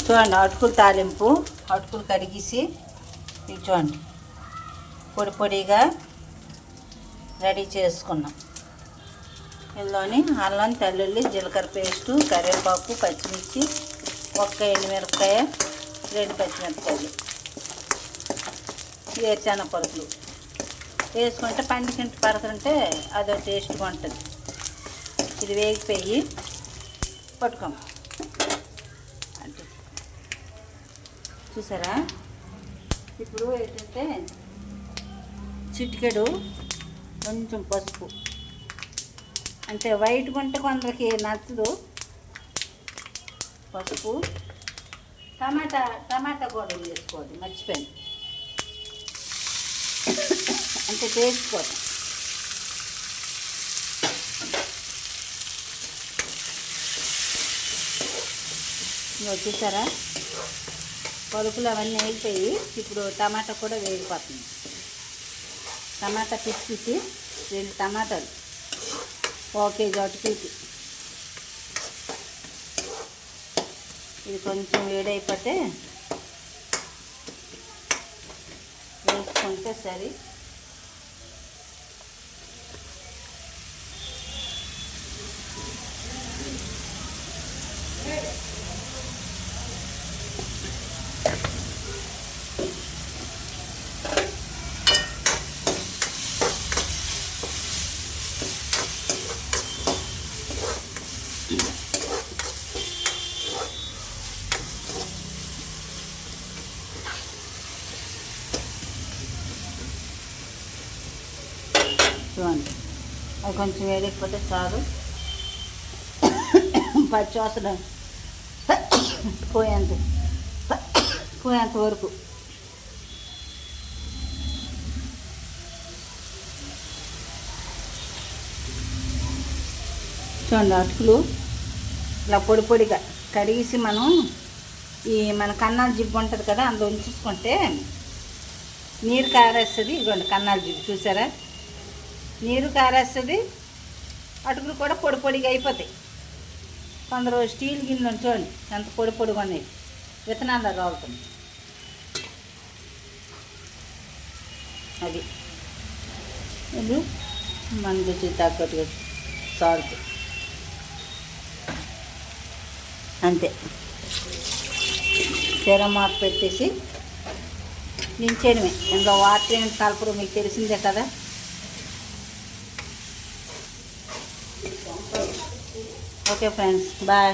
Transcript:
చూడండి అటుకులు తాలింపు. అటుకులు కడిగేసి ఇవి చూడండి పొడి పొడిగా రెడీ చేసుకున్నాం. ఇందులోని అల్లం, తెల్లుల్లి, జీలకర్ర పేస్టు, కరివేపాకు, పచ్చిమిర్చి, ఒక్క ఎండుమిరపకాయ, 2 పచ్చిమిరపకాయలు, వేరుశనగ పలుకులు వేసుకుంటే పండుకింటి పడుతుంటే అదో టేస్ట్గా ఉంటుంది. ఇది వేగిపోయి పట్టుకోం అంటే చూసారా. ఇప్పుడు ఏంటంటే చిటికెడు కొంచెం పసుపు, అంటే వైట్ కొంటే కొందరికి నచ్చదు. పసుపు, టమాటా కూడా వేసుకోవాలి, మర్చిపోయాను, అంటే టేస్ట్ కోసం. చూసారా పలుకులు అవన్నీ వేగిపోయి ఇప్పుడు టమాటా కూడా వేగిపోతుంది. టమాటా పిసికి 2 టమాటాలు, 1 కేజీ అటుకులకి. ఇది కొంచెం వేడైపోతే వేసుకుంటే సరే. చూడండి అది కొంచెం వేడకపోతే చాలు. పచ్చివాసన పోయేంత వరకు చూడండి. అటుకులు ఇలా పొడి పొడిగా కడిగేసి మనం మన కన్నాల జిబ్బు ఉంటుంది కదా, అందులో ఉంచుకుంటే నీరు కారేస్తుంది. ఇదిగోండి కన్నాల జిబ్బు చూసారా, నీరు కారేస్తుంది. అటుకులు కూడా పొడి పొడిగా అయిపోతాయి. కొందరు స్టీల్ గిన్నెలు చూడండి ఎంత పొడి పొడిగా ఉన్నాయి, విత్తనాల్లో రాలుతుంది. అది ఇది మన రుచి తగ్గట్టుగా సాల్ట్ అంతే. తెరమాత పెట్టేసి దించేయడమే. ఇందులో వాటర్ ఏమి కలపరు, మీకు తెలిసిందే కదా. Okay friends, bye.